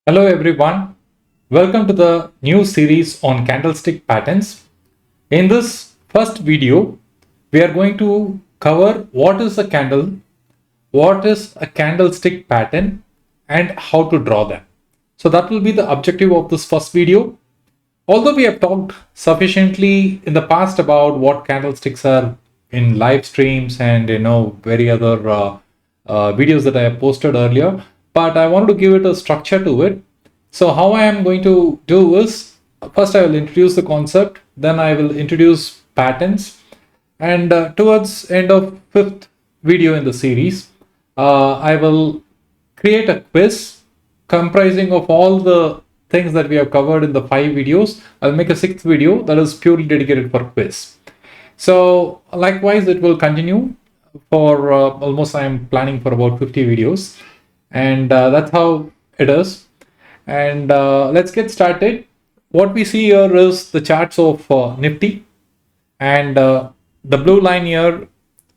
Hello everyone, welcome to the new series on candlestick patterns. In this first video, we are going to cover what is a candle, what is a candlestick pattern, and how to draw them. So that will be the objective of this first video. Although we have talked sufficiently in the past about what candlesticks are in live streams and very other videos that I have posted earlier, but I wanted to give it a structure to it. So how I am going to do is first I will introduce the concept, then I will introduce patterns, and towards end of fifth video in the series, I will create a quiz comprising of all the things that we have covered in the 5 videos. I'll make a sixth video that is purely dedicated for quiz. So likewise, it will continue for almost I'm planning for about 50 videos, and that's how it is. And let's get started. What we see here is the charts of Nifty, and the blue line here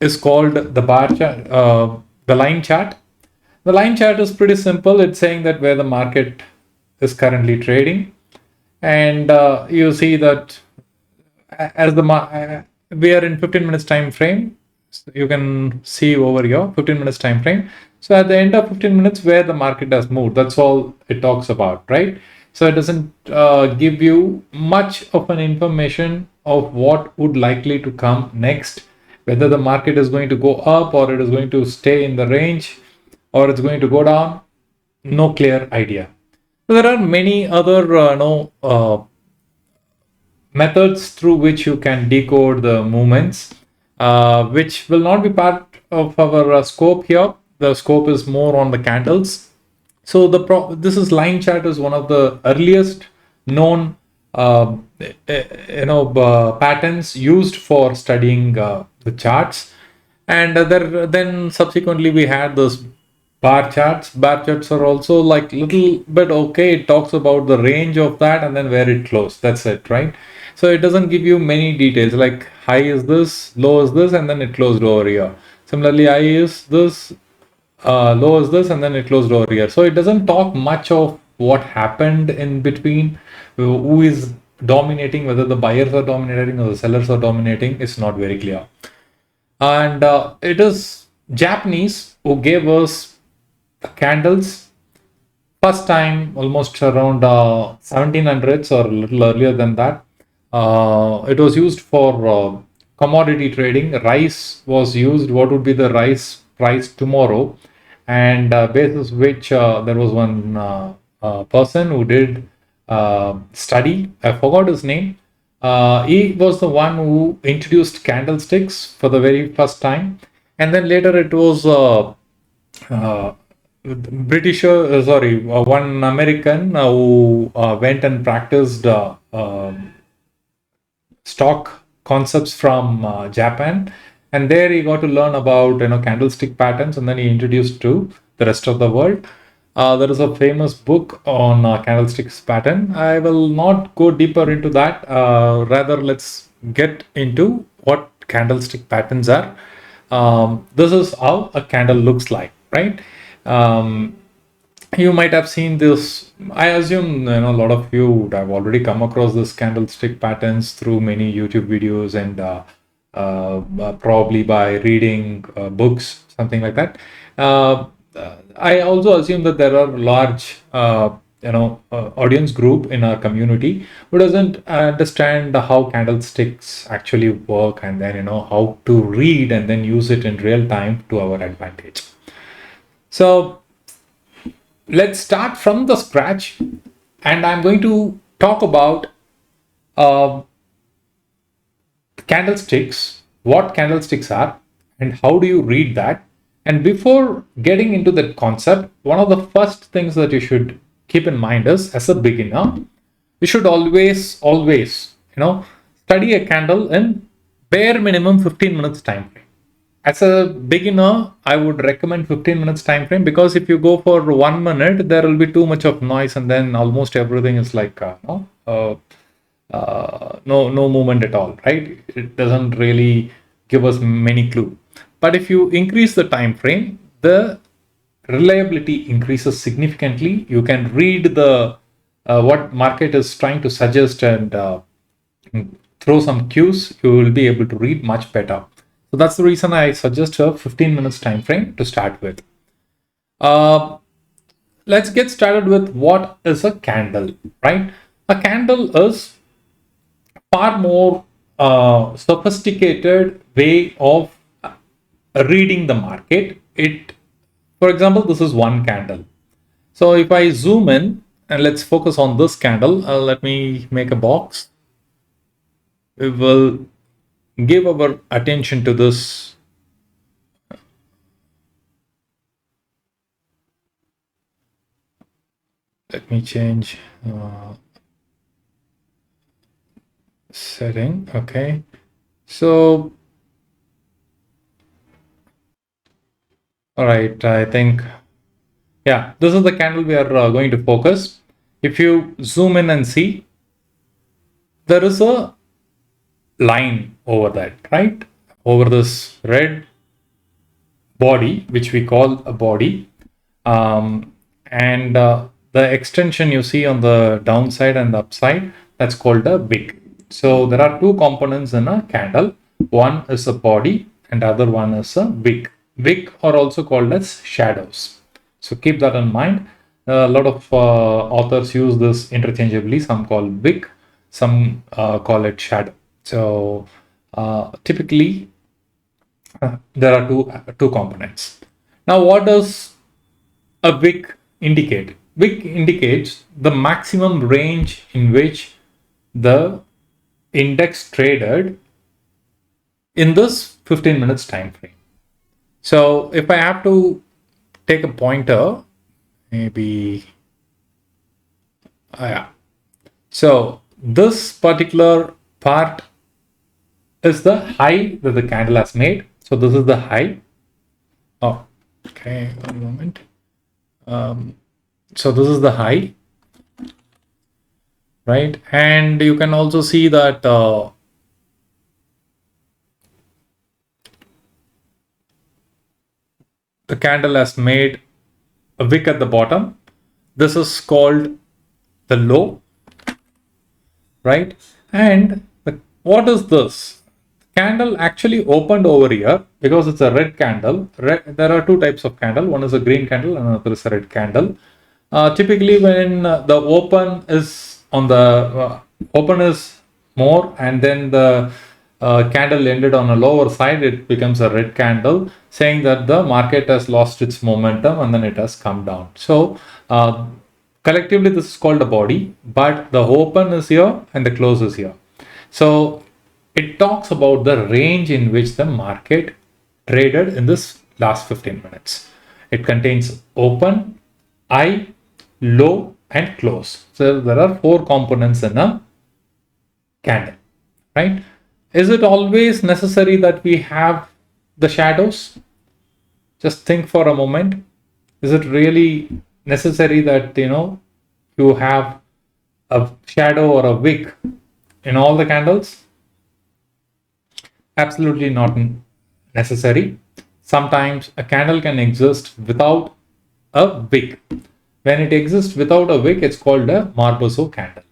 is called the bar chart, the line chart. The line chart is pretty simple. It's saying that where the market is currently trading, and you see that as we are in 15 minutes time frame. You can see over here 15 minutes time frame. So at the end of 15 minutes where the market has moved, that's all it talks about, right? So it doesn't give you much of an information of what would likely to come next, whether the market is going to go up or it is going to stay in the range or it's going to go down. No clear idea. So there are many other methods through which you can decode the movements, which will not be part of our scope here. The scope is more on the candles. So this is line chart is one of the earliest known patterns used for studying the charts, and then subsequently we had those bar charts. Bar charts are also like little bit okay. It talks about the range of that and then where it closed. That's it, right? So it doesn't give you many details like high is this, low is this, and then it closed over here. Similarly, high is this, low is this, and then it closed over here. So it doesn't talk much of what happened in between, who is dominating, whether the buyers are dominating or the sellers are dominating. It's not very clear. And it is Japanese who gave us candles first time almost around 1700s or a little earlier than that. It was used for commodity trading. Rice was used. What would be the rice price tomorrow? And basis which there was one person who did study. I forgot his name. He was the one who introduced candlesticks for the very first time, and then later it was one American who went and practiced stock concepts from Japan, and there he got to learn about candlestick patterns, and then he introduced to the rest of the world. There is a famous book on candlesticks pattern. I will not go deeper into that. Rather, let's get into what candlestick patterns are. This is how a candle looks like, right? You might have seen this. I assume a lot of you would have already come across this candlestick patterns through many YouTube videos and probably by reading books, something like that. I also assume that there are large audience group in our community who doesn't understand how candlesticks actually work, and then how to read and then use it in real time to our advantage. So let's start from the scratch, and I'm going to talk about candlesticks, what candlesticks are, and how do you read that. And before getting into that concept, one of the first things that you should keep in mind is, as a beginner, you should always study a candle in bare minimum 15 minutes time frame. As a beginner, I would recommend 15 minutes time frame, because if you go for 1 minute, there will be too much of noise, and then almost everything is like no movement at all, right? It doesn't really give us many clue. But if you increase the time frame, the reliability increases significantly. You can read the what market is trying to suggest and throw some cues. You will be able to read much better. So that's the reason I suggest a 15 minutes time frame to start with. Let's get started with what is a candle, right? A candle is far more sophisticated way of reading the market. For example, this is one candle. So if I zoom in and let's focus on this candle, let me make a box. We will give our attention to this. Let me change setting. Okay. So, all right, I think, yeah, this is the candle we are going to focus. If you zoom in and see, there is a line over that, right? Over this red body, which we call a body. And the extension you see on the downside and the upside, that's called a wick. So there are two components in a candle. One is a body and the other one is a wick. Wick are also called as shadows. So keep that in mind. A lot of authors use this interchangeably. Some call wick, some call it shadow. So typically there are two components. Now, what does a wick indicate? Wick indicates the maximum range in which the index traded in this 15 minutes time frame. So if I have to take a pointer, maybe, yeah. So this particular part is the high that the candle has made. So this is the high. Oh, okay, one moment. So this is the high, right? And you can also see that the candle has made a wick at the bottom. This is called the low, right? And what is this? Candle actually opened over here because it's a red candle. There are two types of candle. One is a green candle and another is a red candle. Typically when the open is on the open is more and then the candle ended on a lower side, it becomes a red candle, saying that the market has lost its momentum and then it has come down. So collectively this is called a body, but the open is here and the close is here. So it talks about the range in which the market traded in this last 15 minutes. It contains open, high, low, and close. So there are four components in a candle, right? Is it always necessary that we have the shadows? Just think for a moment. Is it really necessary that you have a shadow or a wick in all the candles? Absolutely not necessary. Sometimes a candle can exist without a wick. When it exists without a wick, it's called a Marboso candle.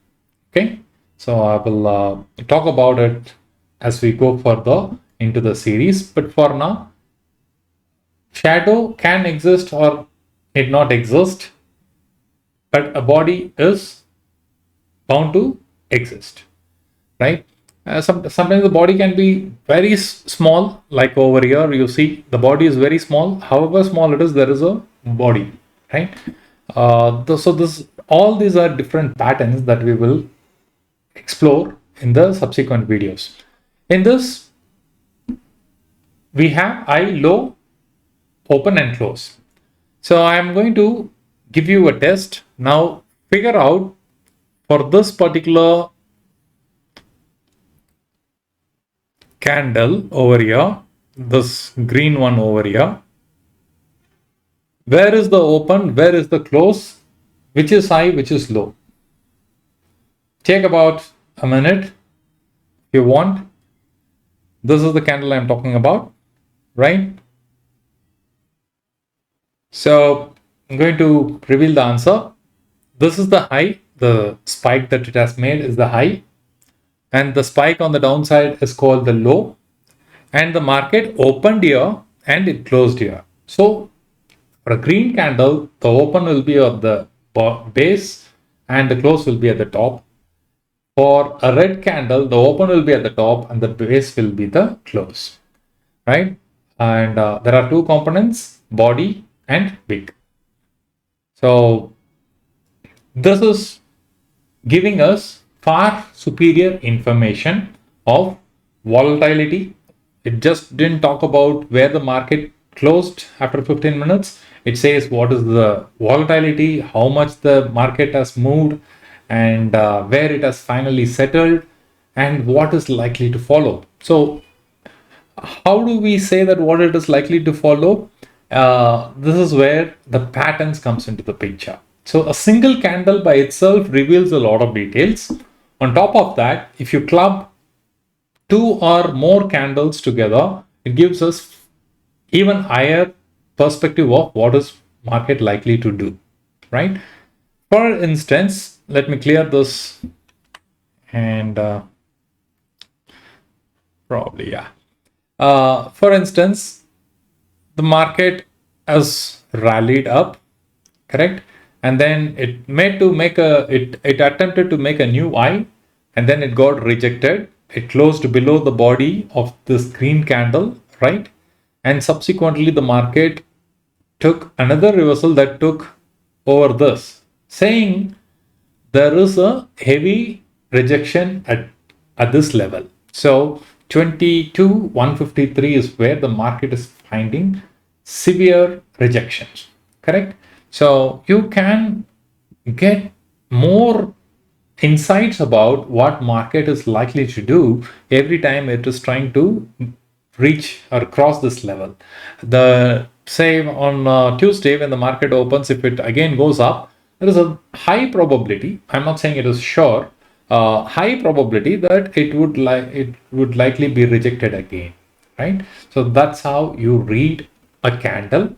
Okay, so I will talk about it as we go further into the series. But for now, shadow can exist or it not exist, but a body is bound to exist, right? Sometimes the body can be very small, like over here you see the body is very small. However small it is, there is a body, right? So all these are different patterns that we will explore in the subsequent videos. In this, we have high, low, open, and close. So I am going to give you a test. Now figure out for this particular candle over here, this green one over here, where is the open, where is the close, which is high, which is low. Take about a minute if you want. This is the candle I'm talking about, right? So I'm going to reveal the answer. This is the high. The spike that it has made is the high. And the spike on the downside is called the low. And the market opened here and it closed here. So for a green candle, the open will be at the base and the close will be at the top. For a red candle, the open will be at the top and the base will be the close, right? And there are two components, body and wick. So this is giving us far superior information of volatility. It just didn't talk about where the market closed after 15 minutes. It says what is the volatility, how much the market has moved, and where it has finally settled, and what is likely to follow. So how do we say that what it is likely to follow? This is where the patterns comes into the picture. So a single candle by itself reveals a lot of details. On top of that, if you club two or more candles together, it gives us even higher perspective of what is market likely to do, right? For instance, let me clear this and probably, yeah. For instance, the market has rallied up, correct? And then it attempted to make a new high, and then it got rejected. It closed below the body of this green candle, right? And subsequently, the market took another reversal that took over this, saying there is a heavy rejection at this level. So 22,153 is where the market is finding severe rejections, correct? So you can get more insights about what market is likely to do every time it is trying to reach or cross this level. The say on Tuesday when the market opens, if it again goes up, there is a high probability, I'm not saying it is sure, high probability that it would likely be rejected again, right? So that's how you read a candle.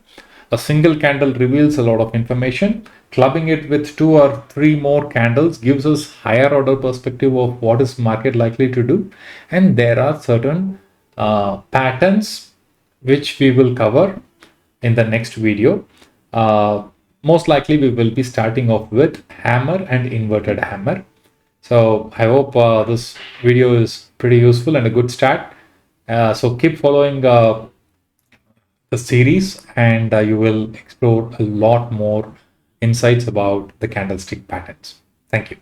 A single candle reveals a lot of information. Clubbing it with two or three more candles gives us higher order perspective of what is market likely to do. And there are certain patterns which we will cover in the next video. Most likely we will be starting off with hammer and inverted hammer. So I hope this video is pretty useful and a good start. So keep following the series and you will explore a lot more insights about the candlestick patterns. Thank you.